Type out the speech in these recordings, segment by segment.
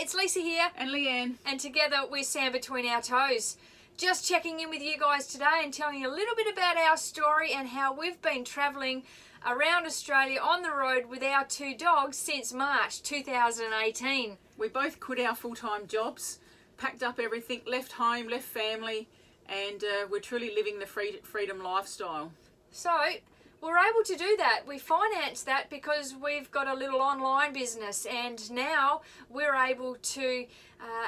it's Lisa here. And Leanne. And together we're Sam Between Our Toes. Just checking in with you guys today and telling you a little bit about our story and how we've been travelling around Australia on the road with our two dogs since March 2018. We both quit our full-time jobs, packed up everything, left home, left family, and we're truly living the freedom lifestyle. So we're able to do that. We financed that because we've got a little online business, and now we're able to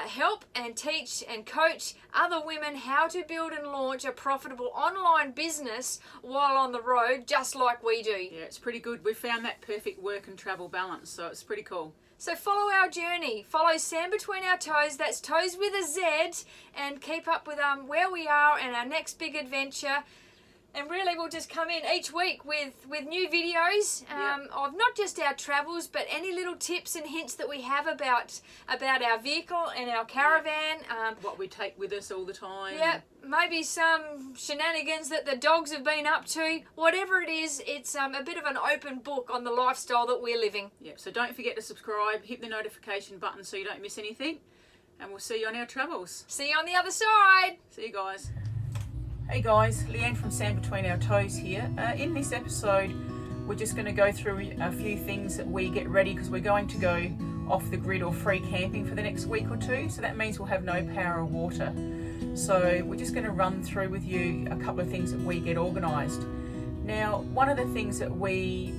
help and teach and coach other women how to build and launch a profitable online business while on the road, just like we do. Yeah, it's pretty good. We found that perfect work and travel balance, so it's pretty cool. So follow our journey. Follow Sam Between Our Toes, that's Toes with a Z, and keep up with where we are and our next big adventure. And really we'll just come in each week with new videos of not just our travels, but any little tips and hints that we have about our vehicle and our caravan. What we take with us all the time. Yeah, maybe some shenanigans that the dogs have been up to. Whatever it is, it's a bit of an open book on the lifestyle that we're living. Yep, so don't forget to subscribe, hit the notification button so you don't miss anything. And we'll see you on our travels. See you on the other side. See you guys. Hey guys, Leanne from Sam Between Our Toes here. In this episode, we're just going to go through a few things that we get ready because we're going to go off the grid or free camping for the next week or two. So that means we'll have no power or water. So we're just going to run through with you a couple of things that we get organised. Now, one of the things that we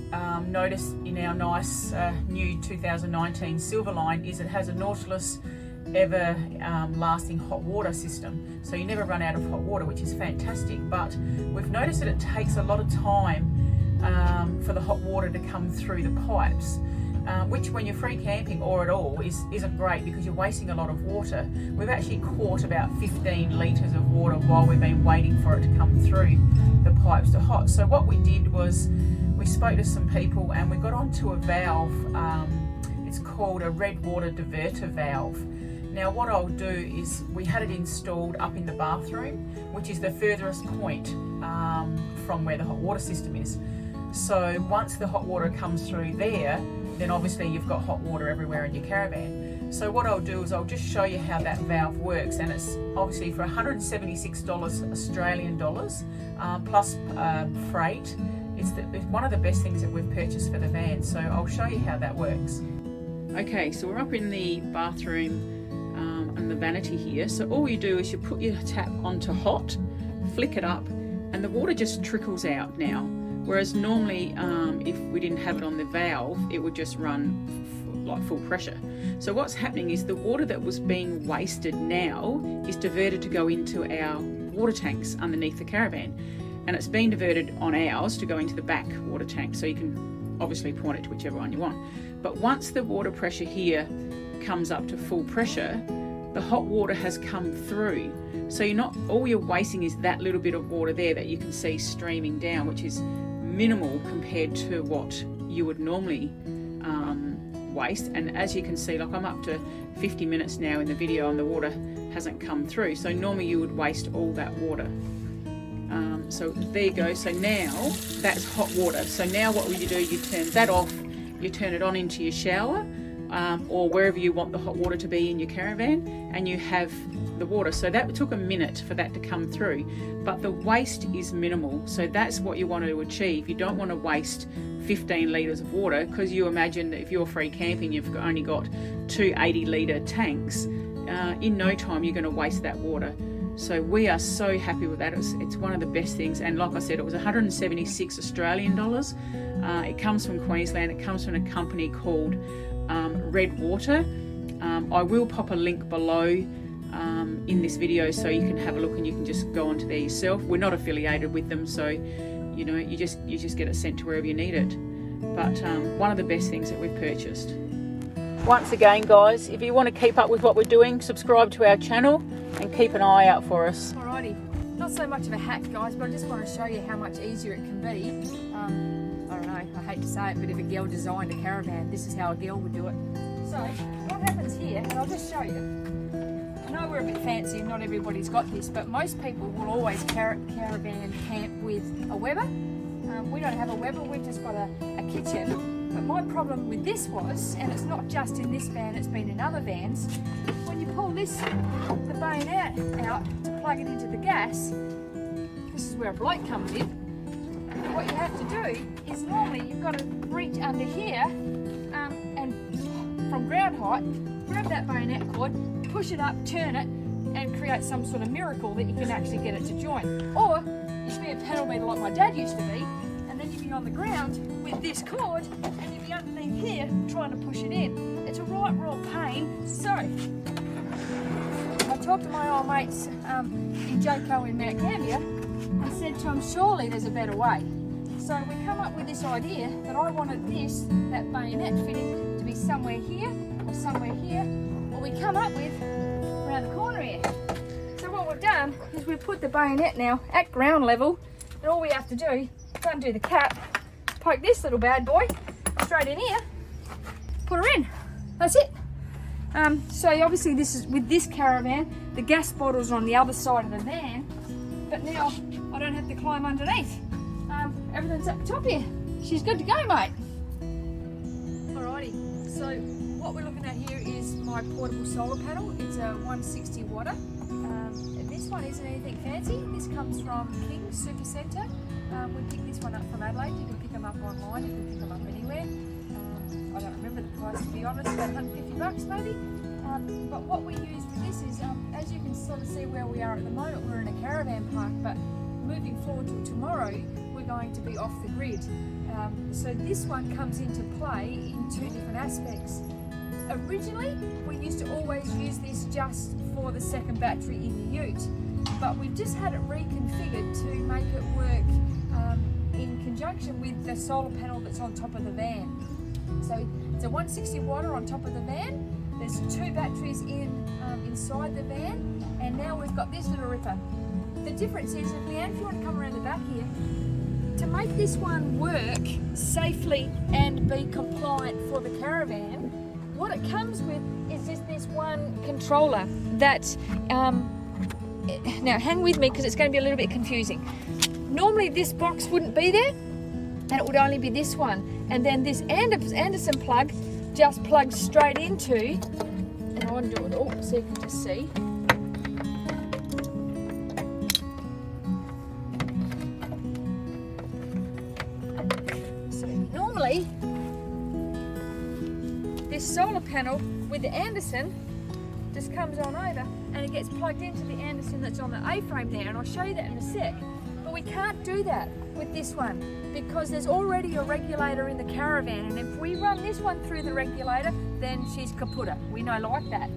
noticed in our nice new 2019 Silverline is it has a Nautilus lasting hot water system, so you never run out of hot water, which is fantastic. But we've noticed that it takes a lot of time for the hot water to come through the pipes, which when you're free camping or at all isn't great because you're wasting a lot of water. We've actually caught about 15 litres of water while we've been waiting for it to come through the pipes to hot. So what we did was we spoke to some people and we got onto a valve. It's called a red water diverter valve. Now what I'll do is we had it installed up in the bathroom, which is the furthest point from where the hot water system is. So once the hot water comes through there, then obviously you've got hot water everywhere in your caravan. So what I'll do is I'll just show you how that valve works, and it's obviously for $176 Australian dollars plus freight. It's one of the best things that we've purchased for the van, so I'll show you how that works. Okay, so we're up in the bathroom and the vanity here. So all you do is you put your tap onto hot, flick it up, and the water just trickles out now. Whereas normally, if we didn't have it on the valve, it would just run like full pressure. So what's happening is the water that was being wasted now is diverted to go into our water tanks underneath the caravan. And it's being diverted on ours to go into the back water tank. So you can obviously point it to whichever one you want. But once the water pressure here comes up to full pressure, the hot water has come through. So all you're wasting is that little bit of water there that you can see streaming down, which is minimal compared to what you would normally waste. And as you can see, like I'm up to 50 minutes now in the video and the water hasn't come through. So normally you would waste all that water. So there you go. So now that's hot water. So now what will you do? You turn that off, you turn it on into your shower, or wherever you want the hot water to be in your caravan, and you have the water. So that took a minute for that to come through, but the waste is minimal. So that's what you want to achieve. You don't want to waste 15 litres of water, because you imagine that if you're free camping, you've only got two 80-litre tanks. In no time you're going to waste that water. So we are so happy with that. It's one of the best things. And like I said, it was 176 Australian dollars. It comes from Queensland. It comes from a company called Red Water. I will pop a link below in this video so you can have a look and you can just go onto there yourself. We're not affiliated with them, so you know you just get it sent to wherever you need it. But one of the best things that we've purchased. Once again, guys, if you want to keep up with what we're doing, subscribe to our channel and keep an eye out for us. Alrighty, not so much of a hack, guys, but I just want to show you how much easier it can be. I don't know, I hate to say it, but if a girl designed a caravan, this is how a girl would do it. So what happens here, and I'll just show you. I know we're a bit fancy and not everybody's got this, but most people will always caravan camp with a Weber. We don't have a Weber, we've just got a kitchen But my problem with this was, and it's not just in this van, it's been in other vans, when you pull the bayonet out to plug it into the gas, this is where a bloke comes in. What you have to do is normally you've got to reach under here and from ground height, grab that bayonet cord, push it up, turn it, and create some sort of miracle that you can actually get it to join. Or you should be a pedal beater like my dad used to be, and then you'd be on the ground with this cord and you'd be underneath here trying to push it in. It's a right real pain. So I talked to my old mates in Jaco in Mount Gambier and said to them, surely there's a better way. So we come up with this idea that I wanted that bayonet fitting to be somewhere here or somewhere here, or we come up with around the corner here. So what we've done is we've put the bayonet now at ground level, and all we have to do, undo the cap, poke this little bad boy straight in here, put her in. That's it. So obviously this is with this Caravan, the gas bottles are on the other side of the van, but now I don't have to climb underneath. Everything's up top here. She's good to go, mate. Alrighty, so what we're looking at here is my portable solar panel. It's a 160 watter. This one isn't anything fancy. This comes from King's Super Centre. We picked this one up from Adelaide. You can pick them up online, you can pick them up anywhere. I don't remember the price, to be honest, about $150 maybe. But what we use for this is, as you can sort of see where we are at the moment, we're in a caravan park, but moving forward to tomorrow, we're going to be off the grid. So this one comes into play in two different aspects. Originally, we used to always use this just for the second battery in the ute, but we've just had it reconfigured to make it work in conjunction with the solar panel that's on top of the van. So it's a 160 watter on top of the van. There's two batteries inside the van, and now we've got this little ripper. The difference is, if Leanne, if you want to come around the back here, to make this one work safely and be compliant for the Caravan, what it comes with is just this one controller that, now hang with me because it's going to be a little bit confusing. Normally this box wouldn't be there, and it would only be this one. And then this Anderson plug just plugs straight into, and I'll undo it all so you can just see. So normally, this solar panel with the Anderson just comes on over and it gets plugged into the Anderson that's on the A-frame there, and I'll show you that in a sec. But we can't do that with this one because there's already a regulator in the Caravan, and if we run this one through the regulator, then she's kaputta. We know like that.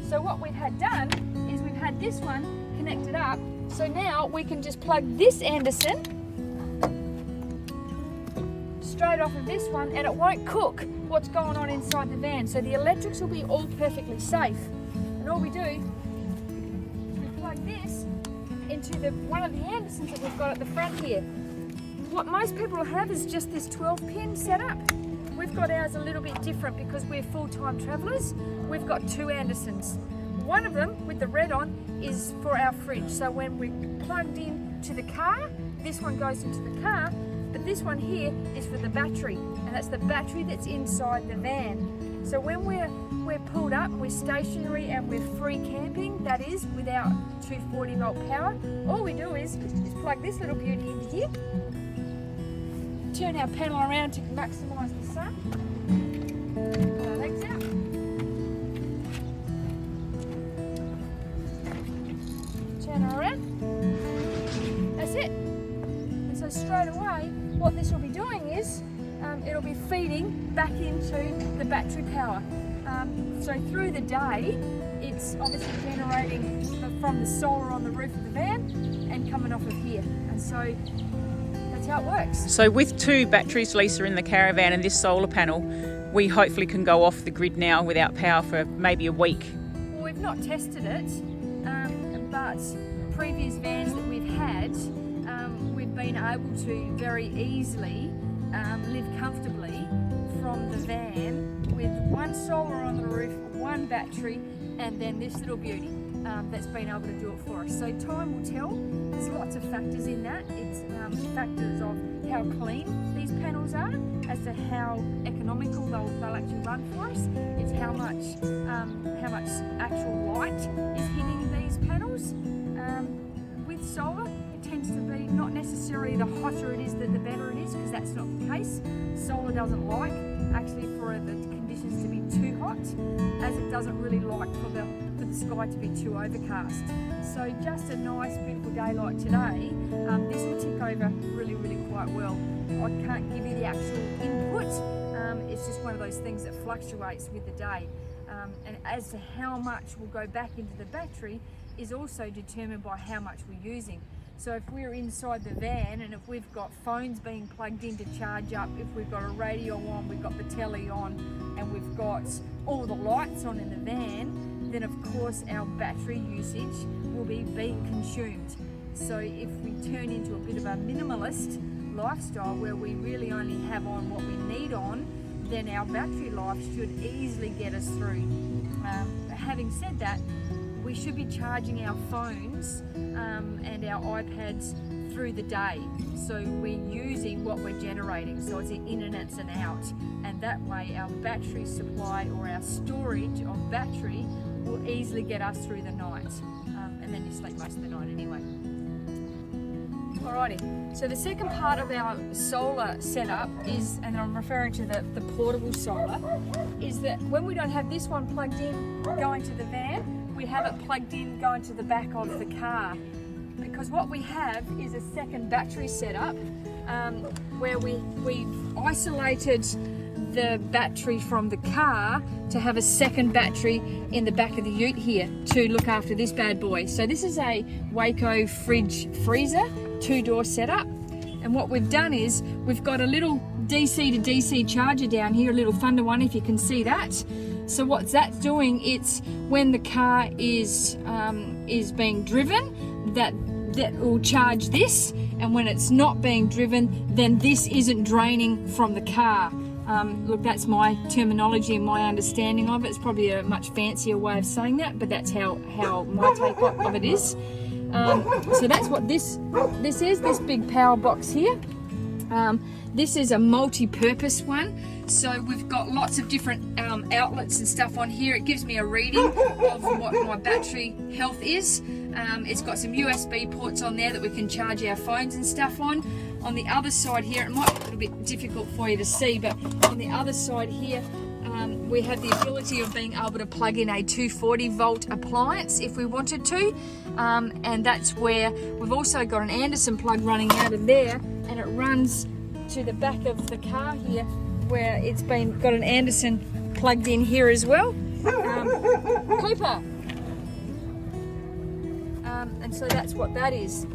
So what we've had done is we've had this one connected up, so now we can just plug this Anderson straight off of this one, and it won't cook what's going on inside the van. So the electrics will be all perfectly safe. And all we do is we plug this into one of the Andersons that we've got at the front here. What most people have is just this 12-pin setup. We've got ours a little bit different because we're full-time travellers. We've got two Andersons. One of them, with the red on, is for our fridge. So when we're plugged in to the car, this one goes into the car, but this one here is for the battery, and that's the battery that's inside the van. So when we're pulled up, we're stationary and we're free camping, that is, without 240-volt power, all we do is plug this little beauty into here, turn our panel around to maximise the sun, pull our legs out, turn her around, that's it. And so straight away, what this will be doing is, it'll be feeding back into the battery power. So through the day, it's obviously generating from the solar on the roof of the van and coming off of here. And so that's how it works. So with two batteries, Lisa, in the Caravan and this solar panel, we hopefully can go off the grid now without power for maybe a week. Well, we've not tested it, but previous vans that we've had, we've been able to very easily live comfortably from the van with one solar on the roof, one battery, and then this little beauty. that's been able to do it for us. So time will tell. There's lots of factors in that. It's factors of how clean these panels are, as to how economical they'll actually run for us. It's how much actual light is hitting these panels. With solar, it tends to be not necessarily the hotter it is that the better it is, because that's not the case. Solar doesn't like actually for the conditions to be too hot, as it doesn't really like for the sky to be too overcast. So just a nice beautiful day like today, this will tick over really quite well. I can't give you the actual input, it's just one of those things that fluctuates with the day. And as to how much will go back into the battery is also determined by how much we're using. So if we're inside the van and if we've got phones being plugged in to charge up, if we've got a radio on, we've got the telly on, and we've got all the lights on in the van, then of course our battery usage will be being consumed. So if we turn into a bit of a minimalist lifestyle where we really only have on what we need on, then our battery life should easily get us through. Having said that, we should be charging our phones and our iPads through the day. So we're using what we're generating. So it's in and it's an out. And that way our battery supply or our storage of battery will easily get us through the night. And then you sleep most of the night anyway. Alrighty, so the second part of our solar setup is, and I'm referring to the portable solar, is that when we don't have this one plugged in going to the van, we have it plugged in going to the back of the car. Because what we have is a second battery setup where we've isolated the battery from the car to have a second battery in the back of the ute here to look after this bad boy. So this is a Waco fridge freezer 2-door setup, and what we've done is we've got a little DC to DC charger down here, a little Thunder one if you can see that. So what's that's doing, it's when the car is being driven, that will charge this, and when it's not being driven, then this isn't draining from the car. Look, that's my terminology and my understanding of it. It's probably a much fancier way of saying that, but that's how my take of it is. So that's what this is, this big power box here. This is a multi-purpose one. So we've got lots of different outlets and stuff on here. It gives me a reading of what my battery health is. It's got some USB ports on there that we can charge our phones and stuff on. On the other side here, it might be a little bit difficult for you to see, but on the other side here, we have the ability of being able to plug in a 240 volt appliance if we wanted to. And that's where we've also got an Anderson plug running out of there, and it runs to the back of the car here, where it's got an Anderson plugged in here as well. Cooper. And so that's what that is.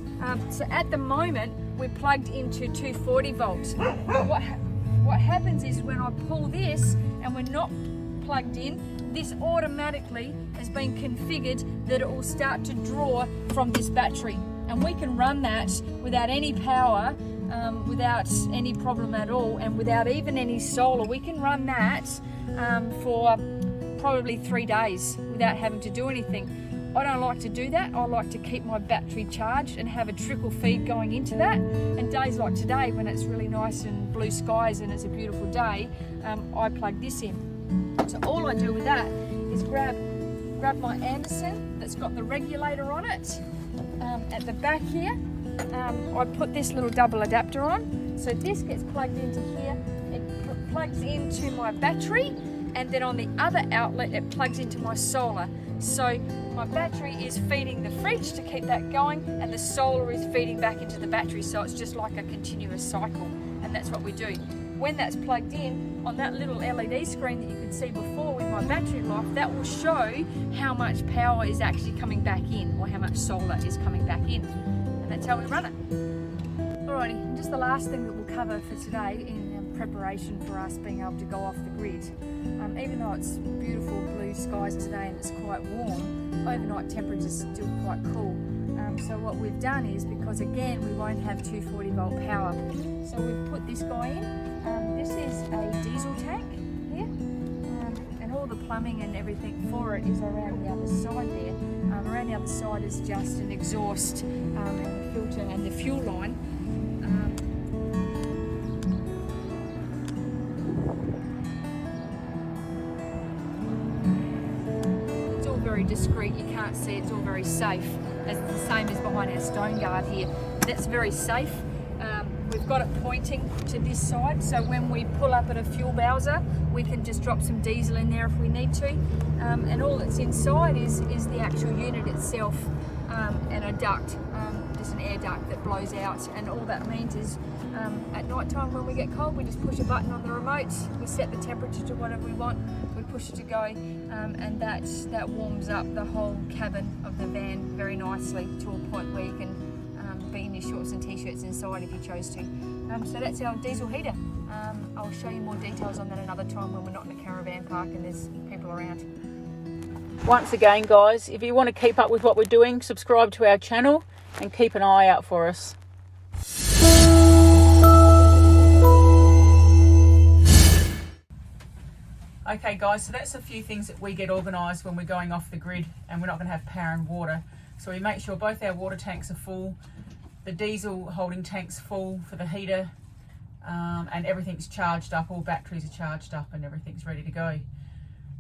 So at the moment we're plugged into 240 volts. What happens is when I pull this and we're not plugged in, this automatically has been configured that it will start to draw from this battery, and we can run that without any power, without any problem at all, and without even any solar. We can run that for probably 3 days without having to do anything. I don't like to do that. I like to keep my battery charged and have a trickle feed going into that. And days like today, when it's really nice and blue skies and it's a beautiful day, I plug this in. So all I do with that is grab my Anderson that's got the regulator on it. At the back here, I put this little double adapter on. So this gets plugged into here. It plugs into my battery, and then on the other outlet, it plugs into my solar. So my battery is feeding the fridge to keep that going, and the solar is feeding back into the battery. So it's just like a continuous cycle, and that's what we do. When that's plugged in, on that little LED screen that you could see before with my battery life, that will show how much power is actually coming back in, or how much solar is coming back in. And that's how we run it. Alrighty, and just the last thing that we'll cover for today in preparation for us being able to go off the grid. Even though it's beautiful blue skies today and it's quite warm, overnight temperatures are still quite cool. So what we've done is, because again we won't have 240 volt power, so we've put this guy in. This is a diesel tank here, and all the plumbing and everything for it is around the other side there. Around the other side is just an exhaust and the filter and the fuel line. It's all very discreet, you can't see, it's all very safe. It's the same as behind our stone guard here. That's very safe. We've got it pointing to this side, so when we pull up at a fuel bowser, we can just drop some diesel in there if we need to. And all that's inside is the actual unit itself and a duct, just an air duct that blows out. And all that means is at night time when we get cold, we just push a button on the remote, we set the temperature to whatever we want, we push it to go, and that warms up the whole cabin of the van very nicely to a point where you can be in your shorts and t-shirts inside if you chose to. So that's our diesel heater. I'll show you more details on that another time when we're not in a caravan park and there's people around. Once again, guys, if you want to keep up with what we're doing, subscribe to our channel and keep an eye out for us. Okay guys, so that's a few things that we get organised when we're going off the grid and we're not going to have power and water. So we make sure both our water tanks are full, the diesel holding tank's full for the heater, and everything's charged up, all batteries are charged up and everything's ready to go.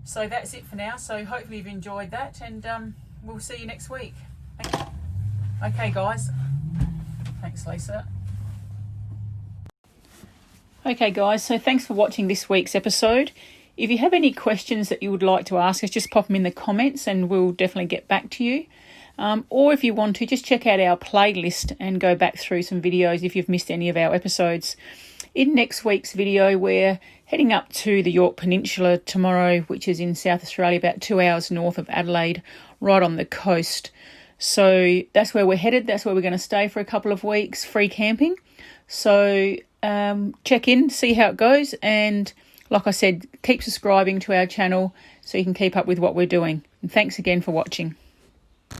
So that's it for now. So hopefully you've enjoyed that, and we'll see you next week. Okay guys, thanks Lisa. Okay guys, so thanks for watching this week's episode. If you have any questions that you would like to ask us, just pop them in the comments and we'll definitely get back to you. Or if you want to, just check out our playlist and go back through some videos if you've missed any of our episodes. In next week's video, we're heading up to the Yorke Peninsula tomorrow, which is in South Australia, about 2 hours north of Adelaide, right on the coast. So that's where we're headed. That's where we're going to stay for a couple of weeks, free camping. So check in, see how it goes. And like I said, keep subscribing to our channel so you can keep up with what we're doing. And thanks again for watching.